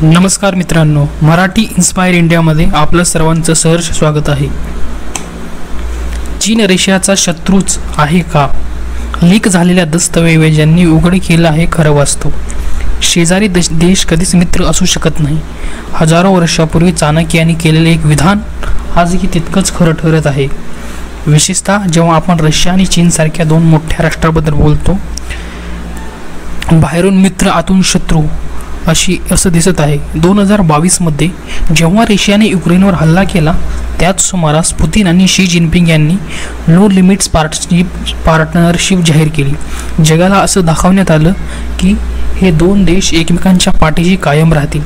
नमस्कार मित्रांनो, मराठी इन्स्पायर इंडियामध्ये आपलं सर्वांचं सहर्ष स्वागत आहे. चीन रशियाचा शत्रूच आहे का? लीक झालेल्या दस्तऐवजांनी उघड केलं आहे खरं वास्तव. शेजारी देश कधीच मित्र असू शकत नाही. हजारो वर्षापूर्वी चाणक्याने केलेले एक विधान आजही तितकंच खरं ठरत आहे. विशेषतः जेव्हा आपण रशिया आणि चीनसारख्या दोन मोठ्या राष्ट्राबद्दल बोलतो. बाहेरून मित्र आतून शत्रू असं दिसत आहे. 2022 मध्ये जेव्हा रशियाने युक्रेनवर हल्ला केला त्याच सुमारास पुतीन आणि शी जिनपिंग यांनी नो लिमिट्स पार्टनरशिप जाहीर केली. जगाला असं दाखवण्यात आलं की हे दोन देश एकमेकांच्या पाठीशी कायम राहतील.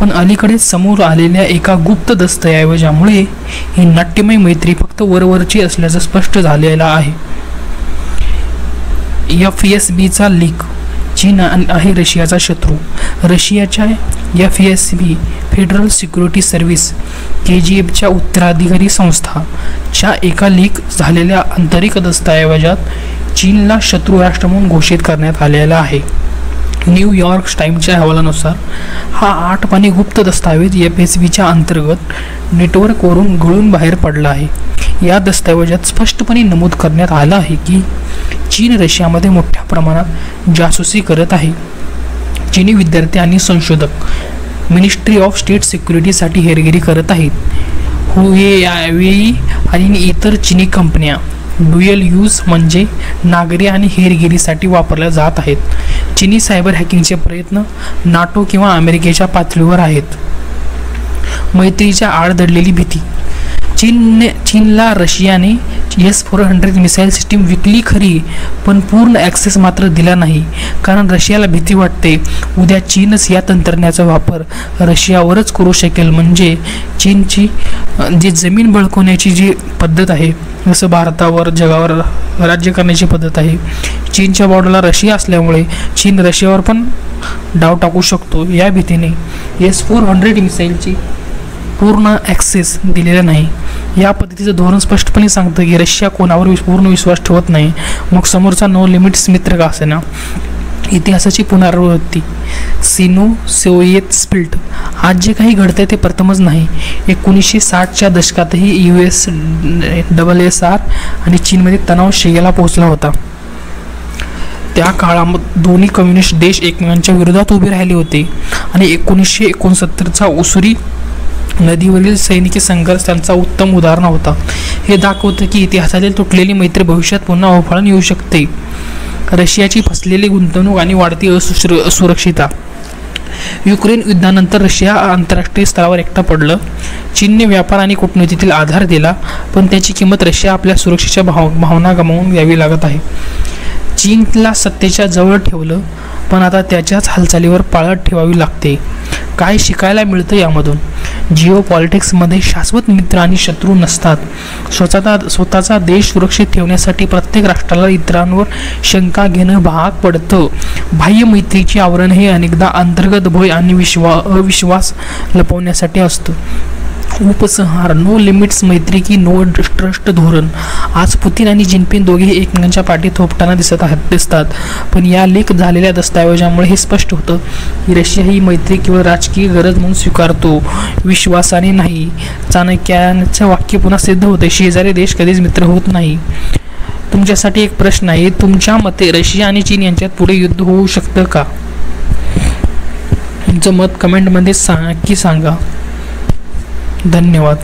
पण अलीकडेच समोर आलेल्या एका गुप्त दस्तऐवजामुळे ही नाट्यमय मैत्री फक्त वरवरची असल्याचं स्पष्ट झालेलं आहे. FSBचा लीक. चीन आहे रशियाचा शत्रू. रशियाच्या FSB फेडरल सिक्युरिटी सर्व्हिस KGBच्या उत्तराधिकारी संस्थाच्या एका लीक झालेल्या आंतरिक दस्तऐवजात चीनला शत्रू राष्ट्र म्हणून घोषित करण्यात आलेला आहे. न्यूयॉर्क टाइम्सच्या अहवालानुसार हा 8 पानी गुप्त दस्तावेज FSBच्या अंतर्गत नेटवर्कवरून गळून बाहेर पडला आहे. या दस्तऐवजात स्पष्टपणे नमूद करण्यात आलं आहे की चीन रशियामध्ये मोठ्या प्रमाणात जासूसी करत आहे. चीनी विद्यार्थी आणि संशोधक मिनिस्ट्री ऑफ स्टेट सिक्युरिटीसाठी हेरगिरी करत आहेत. हुवेई आणि इतर चीनी कंपन्या ड्युअल यूज म्हणजे नागरी आणि हेरगिरीसाठी वापरल्या जात आहेत. चीनी सायबर हॅकिंगचे प्रयत्न नाटो किंवा अमेरिकेच्या पातळीवर आहेत. मैत्रीच्या आड दडलेली भीती. चीनला रशियाने S-400 मिसाईल सिस्टीम विकली खरी, पण पूर्ण ॲक्सेस मात्र दिला नाही. कारण रशियाला भीती वाटते उद्या चीनच या तंत्रज्ञानाचा वापर रशियावरच करू शकेल. म्हणजे चीनची जी जमीन बळकवण्याची जी पद्धत आहे, जसं भारतावर जगावर राज्य करण्याची पद्धत आहे, चीनच्या बॉर्डरला रशिया असल्यामुळे चीन रशियावर पण डाव टाकू शकतो. या भीतीने S-400 मिसाईलची पूर्ण ॲक्सेस दिलेला नाही. या पद्धतीचं धोरण स्पष्टपणे सांगतं की रशिया कोणावर पूर्ण विश्वास ठेवत नाही, मग समोरचा नो लिमिट्स मित्र का असेना. इतिहासाची पुनरावृत्ती. सिनो सोव्हिएत स्प्लिट. आज जे काही घडतंय ते प्रथमच नाही. 1960च्या दशकातही USSR आणि चीनमध्ये तणाव शिगेला पोहोचला होता. त्या काळामध्ये दोन्ही कम्युनिस्ट देश एकमेकांच्या विरोधात उभे राहिले होते आणि 1969चा उसुरी नदीवरील सैनिकी संघर्ष त्यांचा उत्तम उदाहरण होता. हे दाखवतं की इतिहासातील तुटलेली मैत्री भविष्यात पुन्हा उफाळून येऊ शकते. रशियाची फसलेली गुंतवणूक आणि वाढती असुरक्षितता. युक्रेन युद्धानंतर रशिया आंतरराष्ट्रीय स्तरावर एकटा पडलं. चीनने व्यापार आणि कूटनीतीतील आधार दिला, पण त्याची किंमत रशिया आपल्या सुरक्षेच्या भावना गमावून द्यावी लागत आहे. चीनला सत्तेच्या जवळ ठेवलं, पण आता त्याच्याच हालचालीवर पाळत ठेवावी लागते. काय शिकायला मिळतं यामधून? जिओ पॉलिटिक्समध्ये शाश्वत मित्र आणि शत्रू नसतात. स्वतःचा देश सुरक्षित ठेवण्यासाठी प्रत्येक राष्ट्राला इतरांवर शंका घेणं भाग पडतं. बाह्य मैत्रीचे आवरण हे अनेकदा अंतर्गत भय आणि अविश्वास लपवण्यासाठी असतं. उपसंहार. नो लिमिट्स मैत्री की नो ट्रस्ट धोरण. आज पुतीन आणि जिनपिंग दोघेही एकमेकांच्या पाठी थोपटाना दिसतात. पण या लीक झालेल्या दस्तऐवजामुळे हे स्पष्ट होतं की रशिया ही मैत्री केवळ राजकीय गरज म्हणून स्वीकारतो, विश्वासाने नाही. चाणक्याचं वाक्य पुन्हा सिद्ध होते, शेजारी देश कधीच मित्र होत नाही. तुमच्यासाठी एक प्रश्न आहे. तुमच्या मते रशिया आणि चीन यांच्यात पुढे युद्ध होऊ शकतं का? तुमचं मत कमेंटमध्ये नक्की सांगा. धन्यवाद.